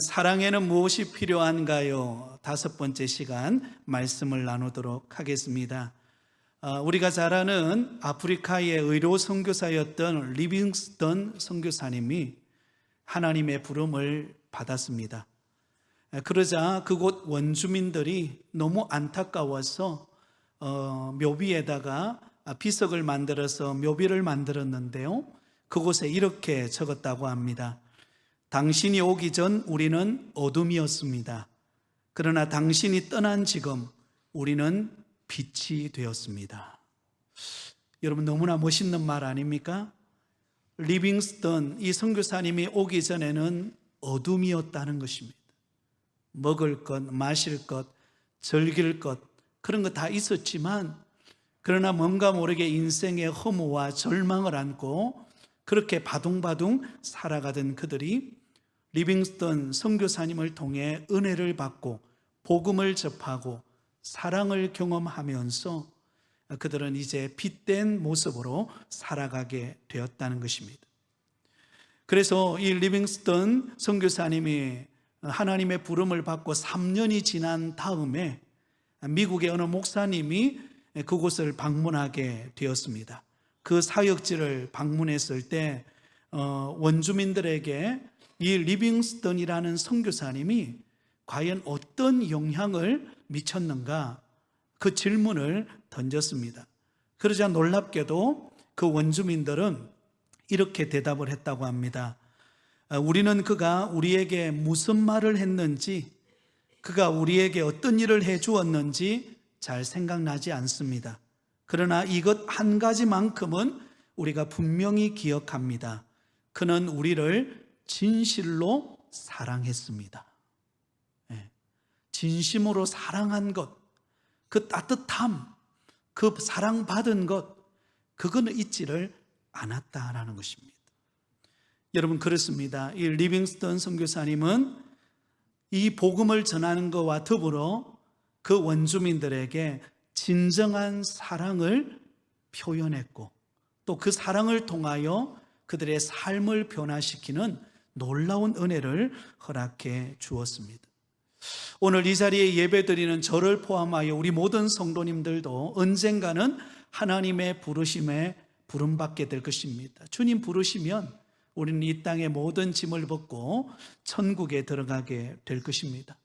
사랑에는 무엇이 필요한가요? 5번째 시간 말씀을 나누도록 하겠습니다. 우리가 잘 아는 아프리카의 의료 선교사였던 리빙스턴 선교사님이 하나님의 부름을 받았습니다. 그러자 그곳 원주민들이 너무 안타까워서 묘비에다가 비석을 만들어서 묘비를 만들었는데요, 그곳에 이렇게 적었다고 합니다. 당신이 오기 전 우리는 어둠이었습니다. 그러나 당신이 떠난 지금 우리는 빛이 되었습니다. 여러분, 너무나 멋있는 말 아닙니까? 리빙스턴 이 선교사님이 오기 전에는 어둠이었다는 것입니다. 먹을 것, 마실 것, 즐길 것, 그런 거 다 있었지만, 그러나 뭔가 모르게 인생의 허무와 절망을 안고 그렇게 바둥바둥 살아가던 그들이 리빙스턴 선교사님을 통해 은혜를 받고 복음을 접하고 사랑을 경험하면서 그들은 이제 빛된 모습으로 살아가게 되었다는 것입니다. 그래서 이 리빙스턴 선교사님이 하나님의 부름을 받고 3년이 지난 다음에 미국의 어느 목사님이 그곳을 방문하게 되었습니다. 그 사역지를 방문했을 때 원주민들에게 이 리빙스턴이라는 선교사님이 과연 어떤 영향을 미쳤는가, 그 질문을 던졌습니다. 그러자 놀랍게도 그 원주민들은 이렇게 대답을 했다고 합니다. 우리는 그가 우리에게 무슨 말을 했는지, 그가 우리에게 어떤 일을 해주었는지 잘 생각나지 않습니다. 그러나 이것 한 가지만큼은 우리가 분명히 기억합니다. 그는 우리를 진실로 사랑했습니다. 진심으로 사랑한 것, 그 따뜻함, 그 사랑받은 것, 그거는 잊지를 않았다라는 것입니다. 여러분, 그렇습니다. 이 리빙스턴 선교사님은 이 복음을 전하는 것과 더불어 그 원주민들에게 진정한 사랑을 표현했고, 또 그 사랑을 통하여 그들의 삶을 변화시키는 놀라운 은혜를 허락해 주었습니다. 오늘 이 자리에 예배드리는 저를 포함하여 우리 모든 성도님들도 언젠가는 하나님의 부르심에 부름받게 될 것입니다. 주님 부르시면 우리는 이 땅의 모든 짐을 벗고 천국에 들어가게 될 것입니다.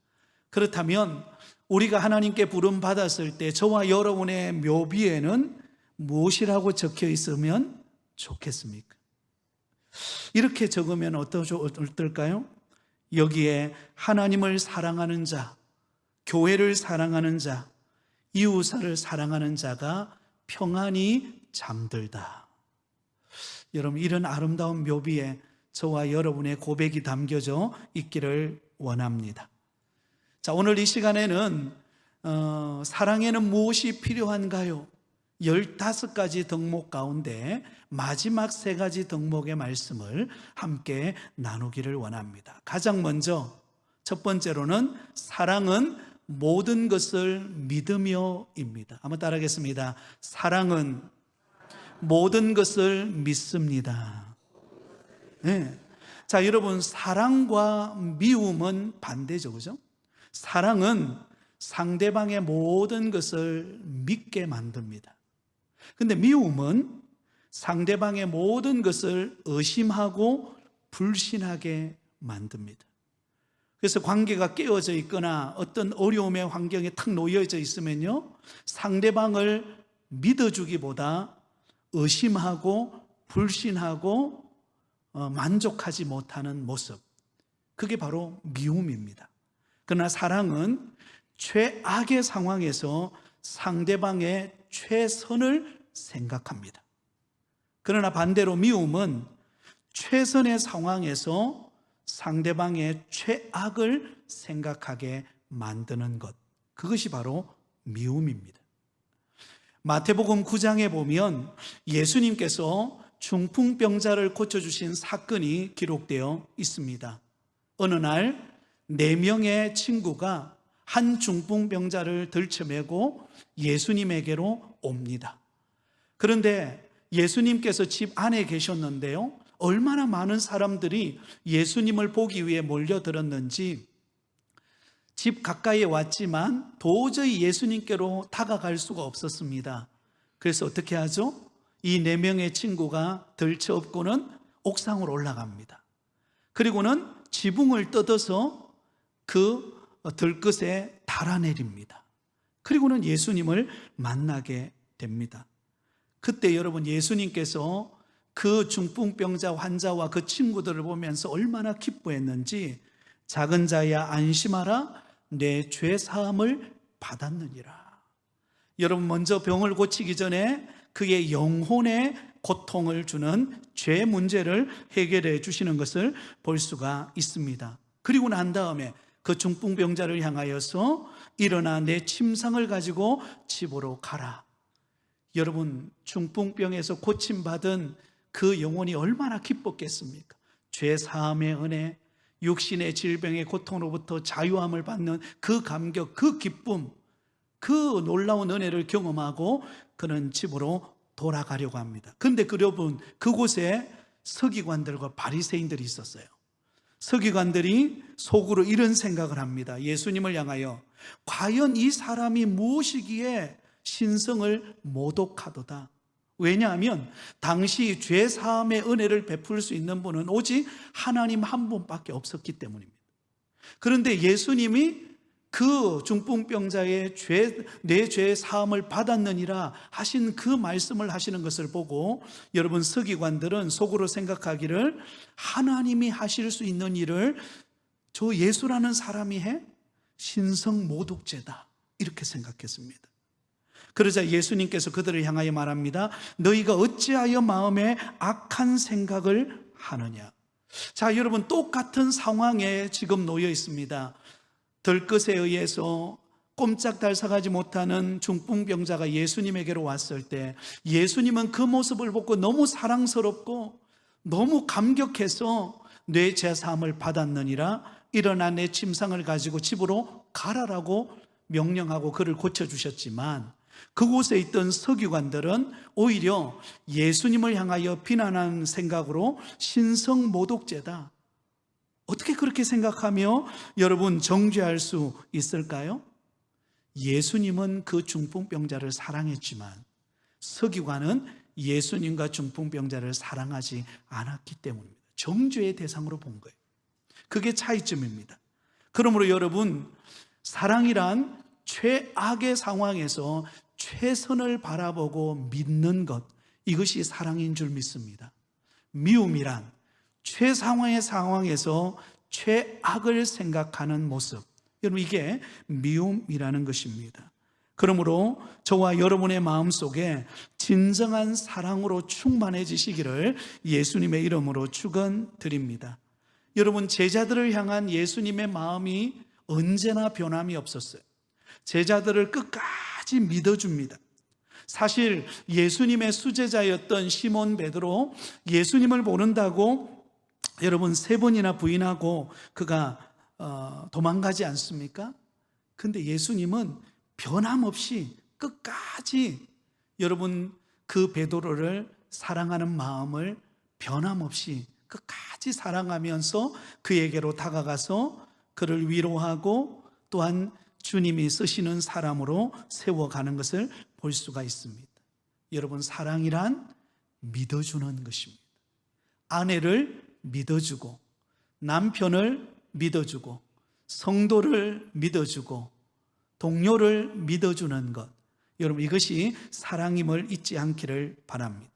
그렇다면 우리가 하나님께 부름받았을 때 저와 여러분의 묘비에는 무엇이라고 적혀 있으면 좋겠습니까? 이렇게 적으면 어떨까요? 여기에 하나님을 사랑하는 자, 교회를 사랑하는 자, 이웃을 사랑하는 자가 평안히 잠들다. 여러분, 이런 아름다운 묘비에 저와 여러분의 고백이 담겨져 있기를 원합니다. 자, 오늘 이 시간에는 사랑에는 무엇이 필요한가요? 15가지 덕목 가운데 마지막 3가지 덕목의 말씀을 함께 나누기를 원합니다. 가장 먼저 첫 번째로는 사랑은 모든 것을 믿으며입니다. 한번 따라하겠습니다. 사랑은 모든 것을 믿습니다. 네. 자, 여러분, 사랑과 미움은 반대죠, 그죠? 사랑은 상대방의 모든 것을 믿게 만듭니다. 근데 미움은 상대방의 모든 것을 의심하고 불신하게 만듭니다. 그래서 관계가 깨어져 있거나 어떤 어려움의 환경에 탁 놓여져 있으면요, 상대방을 믿어주기보다 의심하고 불신하고 만족하지 못하는 모습, 그게 바로 미움입니다. 그러나 사랑은 최악의 상황에서 상대방의 최선을 생각합니다. 그러나 반대로 미움은 최선의 상황에서 상대방의 최악을 생각하게 만드는 것, 그것이 바로 미움입니다. 마태복음 9장에 보면 예수님께서 중풍병자를 고쳐주신 사건이 기록되어 있습니다. 어느 날 4명의 친구가 한 중풍병자를 들쳐매고 예수님에게로 옵니다. 그런데 예수님께서 집 안에 계셨는데요, 얼마나 많은 사람들이 예수님을 보기 위해 몰려들었는지 집 가까이에 왔지만 도저히 예수님께로 다가갈 수가 없었습니다. 그래서 어떻게 하죠? 이 4명의 친구가 들쳐업고는 옥상으로 올라갑니다. 그리고는 지붕을 뜯어서 그 들끝에 달아내립니다. 그리고는 예수님을 만나게 됩니다. 그때 여러분, 예수님께서 그 중풍병자 환자와 그 친구들을 보면서 얼마나 기뻐했는지, 작은 자야 안심하라, 내 죄 사함을 받았느니라. 여러분, 먼저 병을 고치기 전에 그의 영혼에 고통을 주는 죄 문제를 해결해 주시는 것을 볼 수가 있습니다. 그리고 난 다음에 그 중풍병자를 향하여서 일어나 내 침상을 가지고 집으로 가라. 여러분, 중풍병에서 고침받은 그 영혼이 얼마나 기뻤겠습니까? 죄 사함의 은혜, 육신의 질병의 고통으로부터 자유함을 받는 그 감격, 그 기쁨, 그 놀라운 은혜를 경험하고 그는 집으로 돌아가려고 합니다. 그런데 여러분, 그곳에 서기관들과 바리새인들이 있었어요. 서기관들이 속으로 이런 생각을 합니다. 예수님을 향하여, 과연 이 사람이 무엇이기에 신성을 모독하도다. 왜냐하면 당시 죄 사함의 은혜를 베풀 수 있는 분은 오직 하나님 한 분밖에 없었기 때문입니다. 그런데 예수님이 그 중풍병자의 내 죄 사함을 받았느니라 하신 그 말씀을 하시는 것을 보고 여러분, 서기관들은 속으로 생각하기를, 하나님이 하실 수 있는 일을 저 예수라는 사람이 해? 신성 모독죄다, 이렇게 생각했습니다. 그러자 예수님께서 그들을 향하여 말합니다. 너희가 어찌하여 마음에 악한 생각을 하느냐. 자, 여러분, 똑같은 상황에 지금 놓여 있습니다. 들것에 의해서 꼼짝달싹하지 못하는 중풍병자가 예수님에게로 왔을 때 예수님은 그 모습을 보고 너무 사랑스럽고 너무 감격해서 내 죄사함을 받았느니라, 일어나 내 침상을 가지고 집으로 가라라고 명령하고 그를 고쳐주셨지만, 그곳에 있던 서기관들은 오히려 예수님을 향하여 비난하는 생각으로 신성모독죄다, 어떻게 그렇게 생각하며 여러분 정죄할 수 있을까요? 예수님은 그 중풍병자를 사랑했지만 서기관은 예수님과 중풍병자를 사랑하지 않았기 때문입니다. 정죄의 대상으로 본 거예요. 그게 차이점입니다. 그러므로 여러분, 사랑이란 최악의 상황에서 최선을 바라보고 믿는 것, 이것이 사랑인 줄 믿습니다. 미움이란 최상황의 상황에서 최악을 생각하는 모습, 여러분, 이게 미움이라는 것입니다. 그러므로 저와 여러분의 마음속에 진정한 사랑으로 충만해지시기를 예수님의 이름으로 축원드립니다. 여러분, 제자들을 향한 예수님의 마음이 언제나 변함이 없었어요. 제자들을 끝까지 믿어줍니다. 사실 예수님의 수제자였던 시몬 베드로, 예수님을 모른다고 여러분 3번이나 부인하고 그가 도망가지 않습니까? 근데 예수님은 변함없이 끝까지 여러분 그 베드로를 사랑하는 마음을 변함없이 끝까지 사랑하면서 그에게로 다가가서 그를 위로하고 또한 주님이 쓰시는 사람으로 세워가는 것을 볼 수가 있습니다. 여러분, 사랑이란 믿어주는 것입니다. 아내를 믿어주고, 남편을 믿어주고, 성도를 믿어주고, 동료를 믿어주는 것, 여러분, 이것이 사랑임을 잊지 않기를 바랍니다.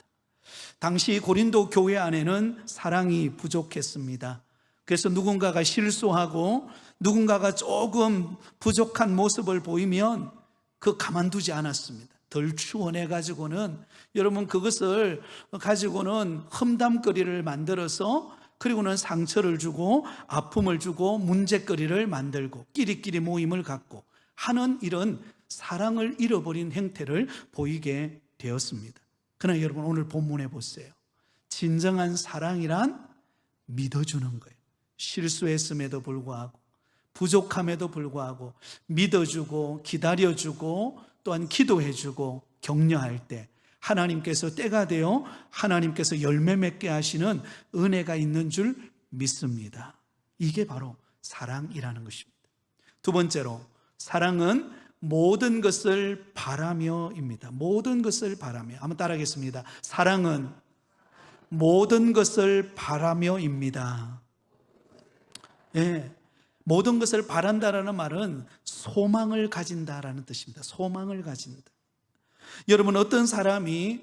당시 고린도 교회 안에는 사랑이 부족했습니다. 그래서 누군가가 실수하고 누군가가 조금 부족한 모습을 보이면 그 가만두지 않았습니다. 덜 추원해 가지고는 여러분 그것을 가지고는 험담거리를 만들어서, 그리고는 상처를 주고 아픔을 주고 문제거리를 만들고 끼리끼리 모임을 갖고 하는 이런 사랑을 잃어버린 행태를 보이게 되었습니다. 그러나 여러분, 오늘 본문에 보세요. 진정한 사랑이란 믿어주는 거예요. 실수했음에도 불구하고, 부족함에도 불구하고 믿어주고 기다려주고 또한 기도해주고 격려할 때 하나님께서 때가 되어 하나님께서 열매 맺게 하시는 은혜가 있는 줄 믿습니다. 이게 바로 사랑이라는 것입니다. 두 번째로, 사랑은 모든 것을 바라며입니다. 모든 것을 바라며. 한번 따라하겠습니다. 사랑은 모든 것을 바라며입니다. 예, 모든 것을 바란다라는 말은 소망을 가진다라는 뜻입니다. 소망을 가진다. 여러분, 어떤 사람이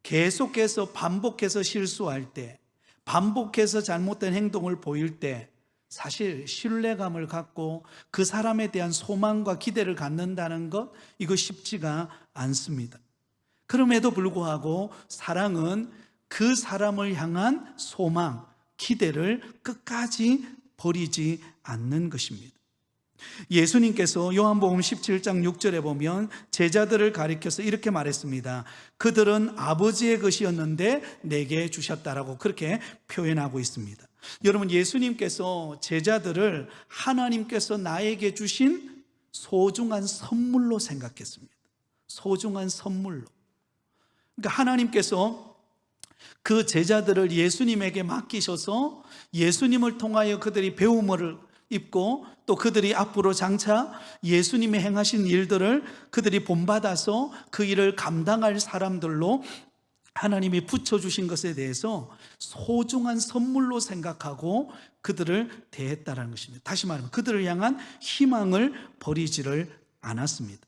계속해서 반복해서 실수할 때, 반복해서 잘못된 행동을 보일 때 사실 신뢰감을 갖고 그 사람에 대한 소망과 기대를 갖는다는 것, 이거 쉽지가 않습니다. 그럼에도 불구하고 사랑은 그 사람을 향한 소망, 기대를 끝까지 버리지 않는 것입니다. 예수님께서 요한복음 17장 6절에 보면 제자들을 가리켜서 이렇게 말했습니다. 그들은 아버지의 것이었는데 내게 주셨다라고 그렇게 표현하고 있습니다. 여러분, 예수님께서 제자들을 하나님께서 나에게 주신 소중한 선물로 생각했습니다. 소중한 선물로. 그러니까 하나님께서 그 제자들을 예수님에게 맡기셔서 예수님을 통하여 그들이 배움을 입고 또 그들이 앞으로 장차 예수님이 행하신 일들을 그들이 본받아서 그 일을 감당할 사람들로 하나님이 붙여주신 것에 대해서 소중한 선물로 생각하고 그들을 대했다는 것입니다. 다시 말하면 그들을 향한 희망을 버리지를 않았습니다.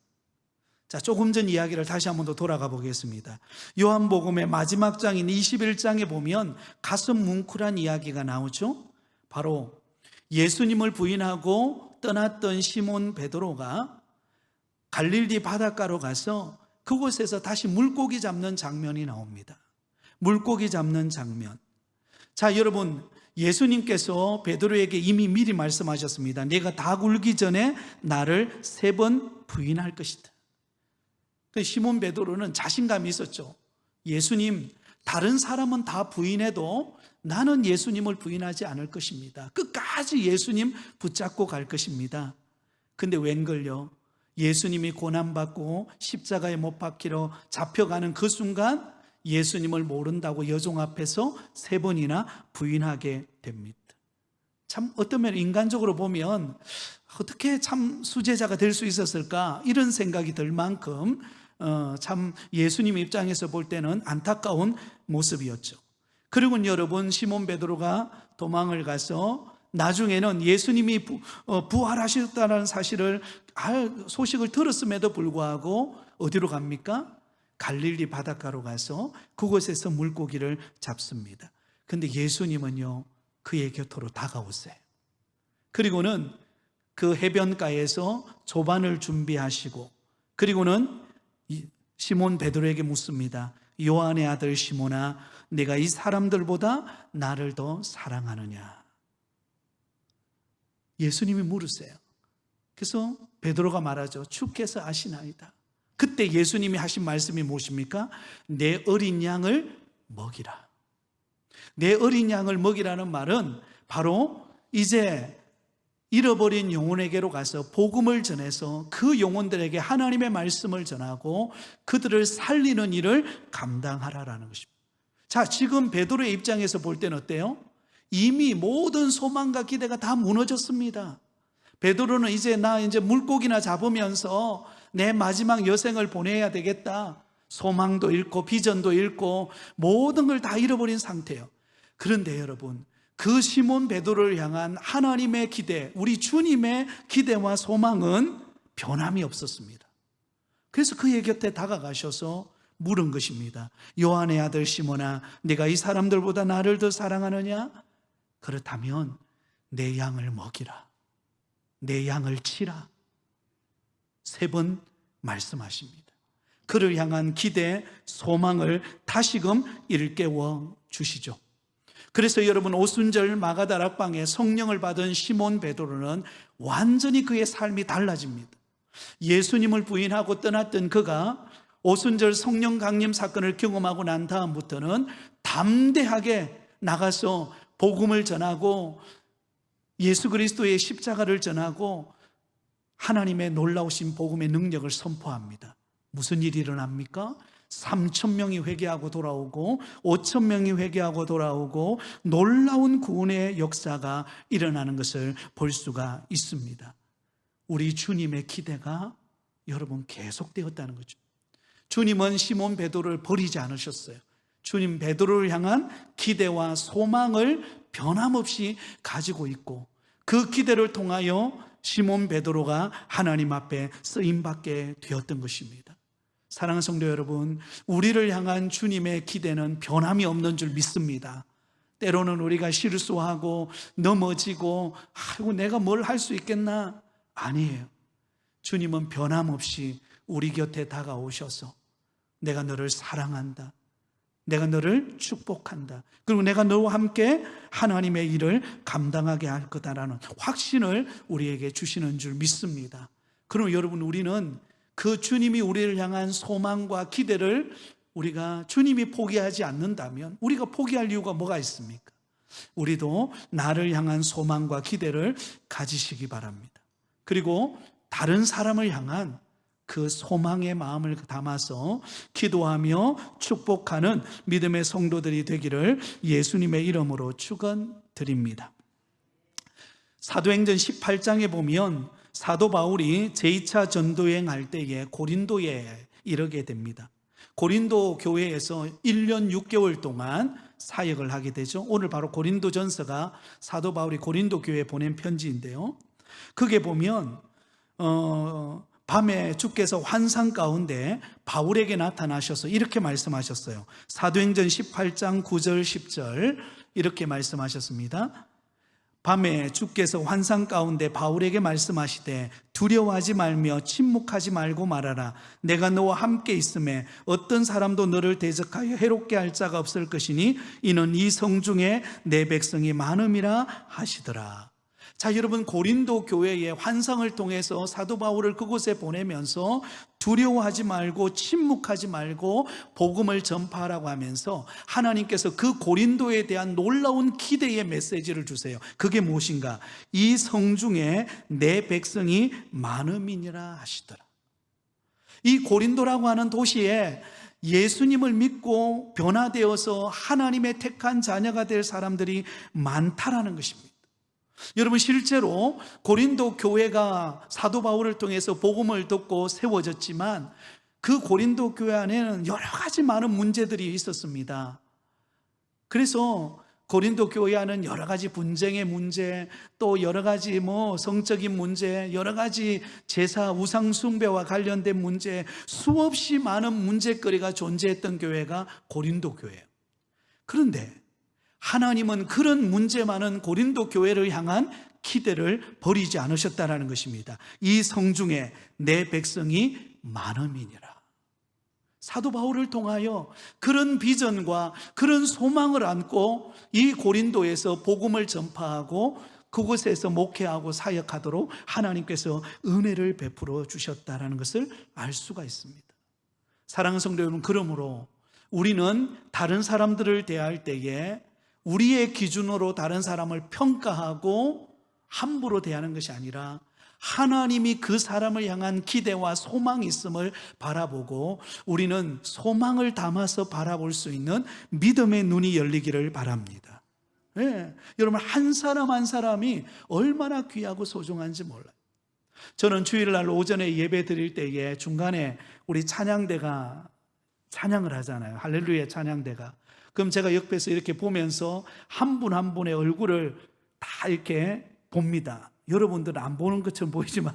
자, 조금 전 이야기를 다시 한 번 더 돌아가 보겠습니다. 요한복음의 마지막 장인 21장에 보면 가슴 뭉클한 이야기가 나오죠. 바로 예수님을 부인하고 떠났던 시몬 베드로가 갈릴리 바닷가로 가서 그곳에서 다시 물고기 잡는 장면이 나옵니다. 물고기 잡는 장면. 자, 여러분, 예수님께서 베드로에게 이미 미리 말씀하셨습니다. 네가 다 굴기 전에 나를 3번 부인할 것이다. 시몬 베드로는 자신감이 있었죠. 예수님, 다른 사람은 다 부인해도 나는 예수님을 부인하지 않을 것입니다. 끝까지 예수님 붙잡고 갈 것입니다. 근데 웬걸요? 예수님이 고난받고 십자가에 못 박히러 잡혀가는 그 순간 예수님을 모른다고 여종 앞에서 3번이나 부인하게 됩니다. 참 어떤 면 인간적으로 보면 어떻게 참 수제자가 될 수 있었을까, 이런 생각이 들 만큼 참 예수님 입장에서 볼 때는 안타까운 모습이었죠. 그리고 여러분, 시몬 베드로가 도망을 가서 나중에는 예수님이 부활하셨다는 사실을 소식을 들었음에도 불구하고 어디로 갑니까? 갈릴리 바닷가로 가서 그곳에서 물고기를 잡습니다. 근데 예수님은요, 그의 곁으로 다가오세요. 그리고는 그 해변가에서 조반을 준비하시고, 그리고는 시몬 베드로에게 묻습니다. 요한의 아들 시몬아, 내가 이 사람들보다 나를 더 사랑하느냐? 예수님이 물으세요. 그래서 베드로가 말하죠. 주께서 아시나이다. 그때 예수님이 하신 말씀이 무엇입니까? 내 어린 양을 먹이라. 내 어린 양을 먹이라는 말은 바로 이제 잃어버린 영혼에게로 가서 복음을 전해서 그 영혼들에게 하나님의 말씀을 전하고 그들을 살리는 일을 감당하라라는 것입니다. 자, 지금 베드로의 입장에서 볼 때는 어때요? 이미 모든 소망과 기대가 다 무너졌습니다. 베드로는 이제 물고기나 잡으면서 내 마지막 여생을 보내야 되겠다. 소망도 잃고 비전도 잃고 모든 걸 다 잃어버린 상태예요. 그런데 여러분, 그 시몬 베드로를 향한 하나님의 기대, 우리 주님의 기대와 소망은 변함이 없었습니다. 그래서 그의 곁에 다가가셔서 물은 것입니다. 요한의 아들 시몬아, 네가 이 사람들보다 나를 더 사랑하느냐? 그렇다면 내 양을 먹이라. 내 양을 치라. 3번 말씀하십니다. 그를 향한 기대, 소망을 다시금 일깨워 주시죠. 그래서 여러분, 오순절 마가다락방에 성령을 받은 시몬 베드로는 완전히 그의 삶이 달라집니다. 예수님을 부인하고 떠났던 그가 오순절 성령 강림 사건을 경험하고 난 다음부터는 담대하게 나가서 복음을 전하고 예수 그리스도의 십자가를 전하고 하나님의 놀라우신 복음의 능력을 선포합니다. 무슨 일이 일어납니까? 3,000명이 회개하고 돌아오고 5,000명이 회개하고 돌아오고 놀라운 구원의 역사가 일어나는 것을 볼 수가 있습니다. 우리 주님의 기대가 여러분 계속되었다는 거죠. 주님은 시몬 베드로를 버리지 않으셨어요. 주님 베드로를 향한 기대와 소망을 변함없이 가지고 있고 그 기대를 통하여 시몬 베드로가 하나님 앞에 쓰임받게 되었던 것입니다. 사랑하는 성도 여러분, 우리를 향한 주님의 기대는 변함이 없는 줄 믿습니다. 때로는 우리가 실수하고 넘어지고 아이고 내가 뭘 할 수 있겠나? 아니에요. 주님은 변함없이 우리 곁에 다가오셔서 내가 너를 사랑한다, 내가 너를 축복한다, 그리고 내가 너와 함께 하나님의 일을 감당하게 할 거다라는 확신을 우리에게 주시는 줄 믿습니다. 그럼 여러분, 우리는 그 주님이 우리를 향한 소망과 기대를 우리가 주님이 포기하지 않는다면 우리가 포기할 이유가 뭐가 있습니까? 우리도 나를 향한 소망과 기대를 가지시기 바랍니다. 그리고 다른 사람을 향한 그 소망의 마음을 담아서 기도하며 축복하는 믿음의 성도들이 되기를 예수님의 이름으로 축원드립니다. 사도행전 18장에 보면 사도 바울이 제2차 전도여행할 때에 고린도에 이르게 됩니다. 고린도 교회에서 1년 6개월 동안 사역을 하게 되죠. 오늘 바로 고린도전서가 사도 바울이 고린도 교회에 보낸 편지인데요, 거기에 보면 밤에 주께서 환상 가운데 바울에게 나타나셔서 이렇게 말씀하셨어요. 사도행전 18장 9절 10절 이렇게 말씀하셨습니다. 밤에 주께서 환상 가운데 바울에게 말씀하시되 두려워하지 말며 침묵하지 말고 말하라. 내가 너와 함께 있음에 어떤 사람도 너를 대적하여 해롭게 할 자가 없을 것이니 이는 이 성 중에 내 백성이 많음이라 하시더라. 자, 여러분, 고린도 교회의 환상을 통해서 사도 바울을 그곳에 보내면서 두려워하지 말고 침묵하지 말고 복음을 전파하라고 하면서 하나님께서 그 고린도에 대한 놀라운 기대의 메시지를 주세요. 그게 무엇인가? 이 성 중에 내 백성이 많음이니라 하시더라. 이 고린도라고 하는 도시에 예수님을 믿고 변화되어서 하나님의 택한 자녀가 될 사람들이 많다라는 것입니다. 여러분, 실제로 고린도 교회가 사도 바울을 통해서 복음을 듣고 세워졌지만 그 고린도 교회 안에는 여러 가지 많은 문제들이 있었습니다. 그래서 고린도 교회 안에는 여러 가지 분쟁의 문제, 또 여러 가지 성적인 문제, 여러 가지 제사 우상 숭배와 관련된 문제, 수없이 많은 문제거리가 존재했던 교회가 고린도 교회예요. 그런데 하나님은 그런 문제 많은 고린도 교회를 향한 기대를 버리지 않으셨다는 것입니다. 이 성 중에 내 백성이 많음이니라. 사도 바울을 통하여 그런 비전과 그런 소망을 안고 이 고린도에서 복음을 전파하고 그곳에서 목회하고 사역하도록 하나님께서 은혜를 베풀어 주셨다는 것을 알 수가 있습니다. 사랑하는 성도 여러분, 그러므로 우리는 다른 사람들을 대할 때에 우리의 기준으로 다른 사람을 평가하고 함부로 대하는 것이 아니라 하나님이 그 사람을 향한 기대와 소망이 있음을 바라보고 우리는 소망을 담아서 바라볼 수 있는 믿음의 눈이 열리기를 바랍니다. 네, 여러분, 한 사람 한 사람이 얼마나 귀하고 소중한지 몰라요. 저는 주일날 오전에 예배 드릴 때에 중간에 우리 찬양대가 찬양을 하잖아요. 할렐루야 찬양대가. 그럼 제가 옆에서 이렇게 보면서 한 분 한 분의 얼굴을 다 이렇게 봅니다. 여러분들은 안 보는 것처럼 보이지만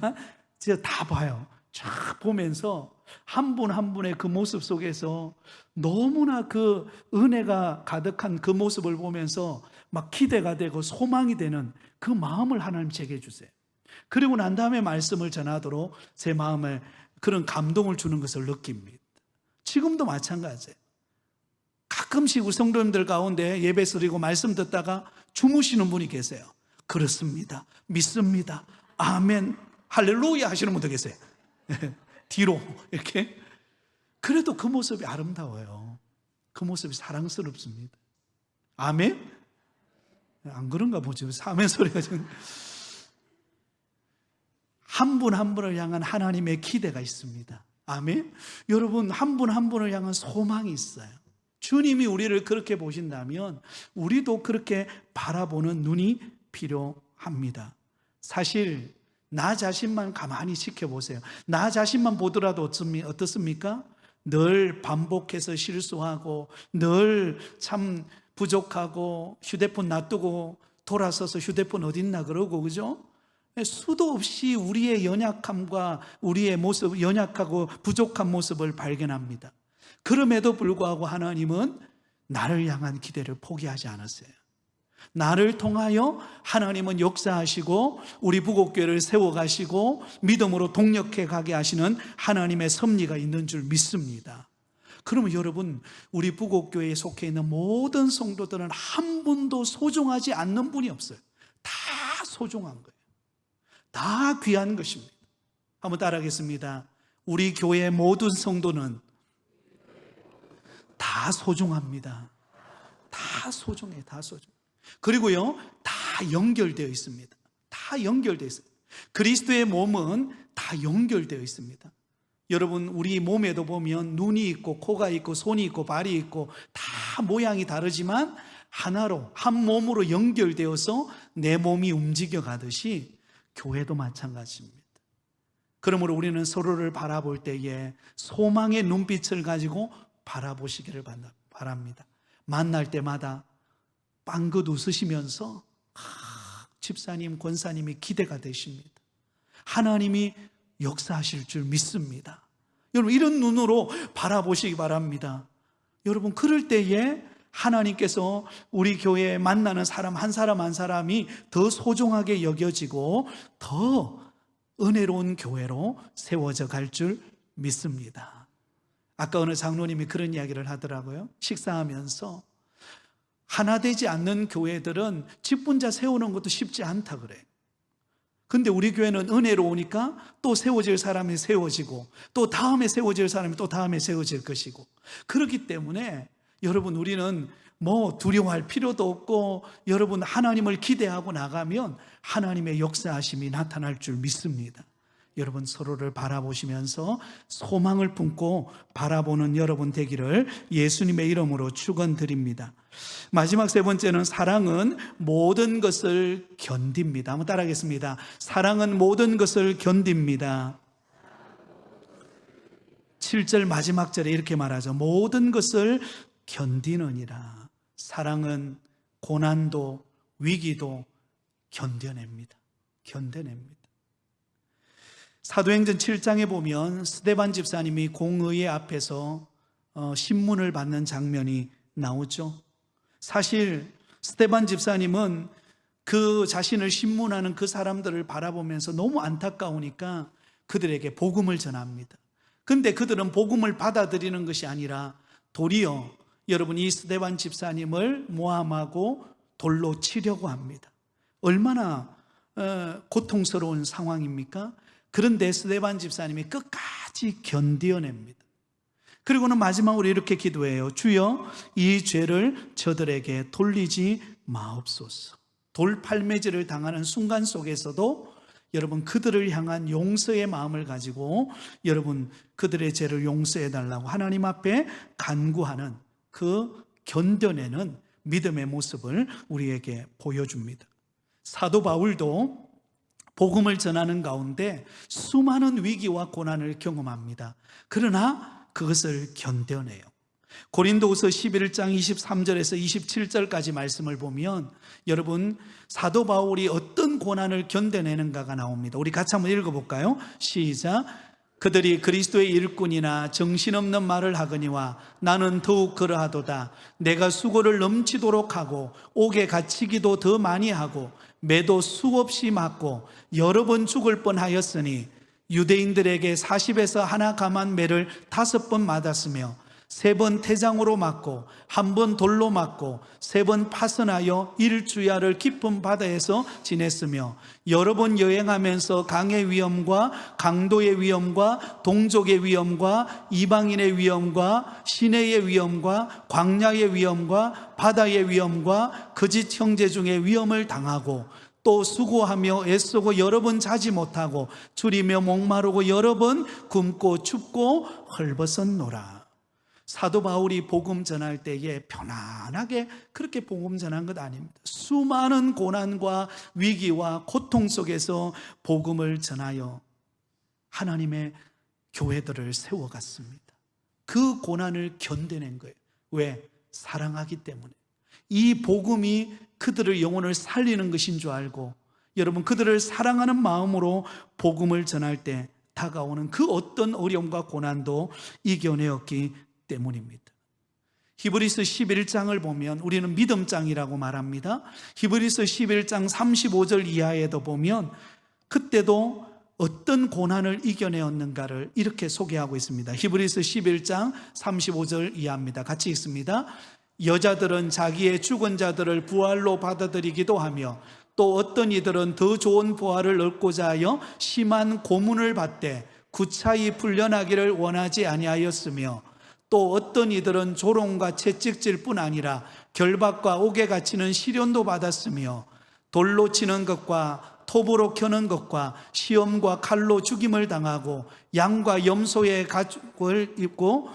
제가 다 봐요. 쫙 보면서 한 분 한 분의 그 모습 속에서 너무나 그 은혜가 가득한 그 모습을 보면서 막 기대가 되고 소망이 되는 그 마음을 하나님 제게 주세요. 그리고 난 다음에 말씀을 전하도록 제 마음에 그런 감동을 주는 것을 느낍니다. 지금도 마찬가지예요. 가끔씩 우리 성도님들 가운데 예배 드리고 말씀 듣다가 주무시는 분이 계세요. 그렇습니다. 믿습니다. 아멘. 할렐루야 하시는 분도 계세요. 뒤로 이렇게. 그래도 그 모습이 아름다워요. 그 모습이 사랑스럽습니다. 아멘? 안 그런가 보죠. 아멘 소리가 지금. 한 분 한 분을 향한 하나님의 기대가 있습니다. 아멘. 여러분, 한 분 한 분을 향한 소망이 있어요. 주님이 우리를 그렇게 보신다면 우리도 그렇게 바라보는 눈이 필요합니다. 사실 나 자신만 가만히 지켜보세요. 나 자신만 보더라도 어떻습니까? 늘 반복해서 실수하고, 늘 참 부족하고, 휴대폰 놔두고 돌아서서 휴대폰 어딨나 그러고, 그죠? 수도 없이 우리의 연약함과 우리의 모습, 연약하고 부족한 모습을 발견합니다. 그럼에도 불구하고 하나님은 나를 향한 기대를 포기하지 않았어요. 나를 통하여 하나님은 역사하시고 우리 부곡교회를 세워가시고 믿음으로 동력해 가게 하시는 하나님의 섭리가 있는 줄 믿습니다. 그러면 여러분, 우리 부곡교회에 속해 있는 모든 성도들은 한 분도 소중하지 않는 분이 없어요. 다 소중한 거예요. 다 귀한 것입니다. 한번 따라하겠습니다. 우리 교회의 모든 성도는 다 소중합니다. 다 소중해요. 다 소중해요. 그리고요, 다 연결되어 있습니다. 다 연결되어 있어요. 그리스도의 몸은 다 연결되어 있습니다. 여러분, 우리 몸에도 보면 눈이 있고 코가 있고 손이 있고 발이 있고 다 모양이 다르지만 하나로, 한 몸으로 연결되어서 내 몸이 움직여 가듯이 교회도 마찬가지입니다. 그러므로 우리는 서로를 바라볼 때에 소망의 눈빛을 가지고 바라보시기를 바랍니다. 만날 때마다 빵긋 웃으시면서 집사님, 권사님이 기대가 되십니다. 하나님이 역사하실 줄 믿습니다. 여러분, 이런 눈으로 바라보시기 바랍니다. 여러분, 그럴 때에 하나님께서 우리 교회에 만나는 사람 한 사람 한 사람이 더 소중하게 여겨지고 더 은혜로운 교회로 세워져 갈 줄 믿습니다. 아까 어느 장로님이 그런 이야기를 하더라고요. 식사하면서 하나 되지 않는 교회들은 집 혼자 세우는 것도 쉽지 않다 그래. 근데 우리 교회는 은혜로우니까 또 세워질 사람이 세워지고 또 다음에 세워질 사람이 또 다음에 세워질 것이고, 그렇기 때문에 여러분, 우리는 뭐 두려워할 필요도 없고, 여러분, 하나님을 기대하고 나가면 하나님의 역사하심이 나타날 줄 믿습니다. 여러분, 서로를 바라보시면서 소망을 품고 바라보는 여러분 되기를 예수님의 이름으로 축원드립니다. 마지막 세 번째는 사랑은 모든 것을 견딥니다. 한번 따라하겠습니다. 사랑은 모든 것을 견딥니다. 7절 마지막 절에 이렇게 말하죠. 모든 것을 견디느니라. 사랑은 고난도 위기도 견뎌냅니다. 견뎌냅니다. 사도행전 7장에 보면 스데반 집사님이 공의회 앞에서 신문을 받는 장면이 나오죠. 사실 스데반 집사님은 그 자신을 신문하는 그 사람들을 바라보면서 너무 안타까우니까 그들에게 복음을 전합니다. 근데 그들은 복음을 받아들이는 것이 아니라 도리어 여러분, 이 스데반 집사님을 모함하고 돌로 치려고 합니다. 얼마나 고통스러운 상황입니까? 그런데 스데반 집사님이 끝까지 견뎌냅니다. 그리고는 마지막으로 이렇게 기도해요. 주여, 이 죄를 저들에게 돌리지 마옵소서. 돌팔매질을 당하는 순간 속에서도 여러분, 그들을 향한 용서의 마음을 가지고 여러분, 그들의 죄를 용서해 달라고 하나님 앞에 간구하는 그 견뎌내는 믿음의 모습을 우리에게 보여줍니다. 사도 바울도 복음을 전하는 가운데 수많은 위기와 고난을 경험합니다. 그러나 그것을 견뎌내요. 고린도후서 11장 23절에서 27절까지 말씀을 보면 여러분, 사도 바울이 어떤 고난을 견뎌내는가가 나옵니다. 우리 같이 한번 읽어볼까요? 시작. 그들이 그리스도의 일꾼이나 정신없는 말을 하거니와 나는 더욱 그러하도다. 내가 수고를 넘치도록 하고 옥에 갇히기도 더 많이 하고 매도 수없이 맞고 여러 번 죽을 뻔하였으니 유대인들에게 40에서 하나 감한 매를 5번 맞았으며 3번 태장으로 맞고 1번 돌로 맞고 3번 파선하여 일주야를 깊은 바다에서 지냈으며 여러 번 여행하면서 강의 위험과 강도의 위험과 동족의 위험과 이방인의 위험과 시내의 위험과 광야의 위험과 바다의 위험과 거짓 형제 중에 위험을 당하고 또 수고하며 애쓰고 여러 번 자지 못하고 줄이며 목마르고 여러 번 굶고 춥고 헐벗었노라. 사도 바울이 복음 전할 때에 편안하게 그렇게 복음 전한 것 아닙니다. 수많은 고난과 위기와 고통 속에서 복음을 전하여 하나님의 교회들을 세워갔습니다. 그 고난을 견뎌낸 거예요. 왜? 사랑하기 때문에. 이 복음이 그들의 영혼을 살리는 것인 줄 알고, 여러분, 그들을 사랑하는 마음으로 복음을 전할 때 다가오는 그 어떤 어려움과 고난도 이겨내었기 때문입니다. 히브리서 11장을 보면 우리는 믿음장이라고 말합니다. 히브리서 11장 35절 이하에도 보면 그때도 어떤 고난을 이겨내었는가를 이렇게 소개하고 있습니다. 히브리서 11장 35절 이하입니다. 같이 읽습니다. 여자들은 자기의 죽은 자들을 부활로 받아들이기도 하며 또 어떤 이들은 더 좋은 부활을 얻고자 하여 심한 고문을 받되 구차히 풀려나기를 원하지 아니하였으며 또 어떤 이들은 조롱과 채찍질 뿐 아니라 결박과 옥에 갇히는 시련도 받았으며 돌로 치는 것과 톱으로 켜는 것과 시험과 칼로 죽임을 당하고 양과 염소의 가죽을 입고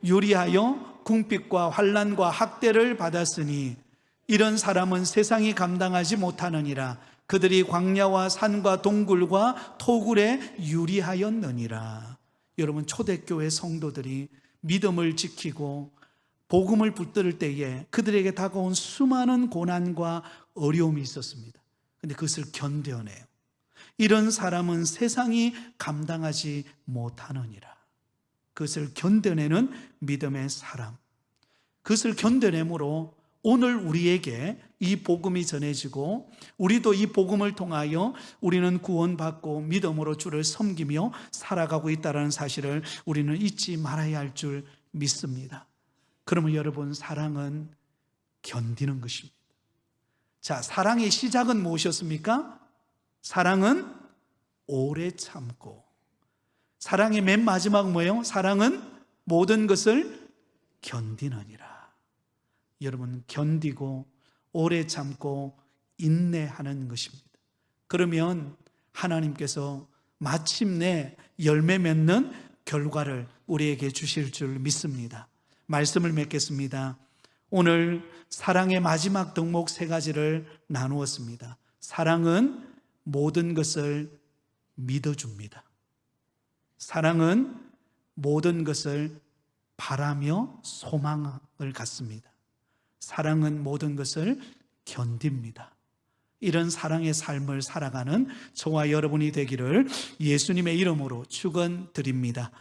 유리하여 궁핍과 환난과 학대를 받았으니 이런 사람은 세상이 감당하지 못하느니라. 그들이 광야와 산과 동굴과 토굴에 유리하였느니라. 여러분, 초대교회 성도들이 믿음을 지키고 복음을 붙들 때에 그들에게 다가온 수많은 고난과 어려움이 있었습니다. 그런데 그것을 견뎌내요. 이런 사람은 세상이 감당하지 못하느니라. 그것을 견뎌내는 믿음의 사람, 그것을 견뎌내므로 오늘 우리에게 이 복음이 전해지고 우리도 이 복음을 통하여 우리는 구원받고 믿음으로 주를 섬기며 살아가고 있다는 사실을 우리는 잊지 말아야 할 줄 믿습니다. 그러면 여러분, 사랑은 견디는 것입니다. 자, 사랑의 시작은 무엇이었습니까? 사랑은 오래 참고. 사랑의 맨 마지막 뭐예요? 사랑은 모든 것을 견디느니라. 여러분, 견디고 오래 참고 인내하는 것입니다. 그러면 하나님께서 마침내 열매 맺는 결과를 우리에게 주실 줄 믿습니다. 말씀을 맺겠습니다. 오늘 사랑의 마지막 덕목 3가지를 나누었습니다. 사랑은 모든 것을 믿어줍니다. 사랑은 모든 것을 바라며 소망을 갖습니다. 사랑은 모든 것을 견딥니다. 이런 사랑의 삶을 살아가는 저와 여러분이 되기를 예수님의 이름으로 축원드립니다.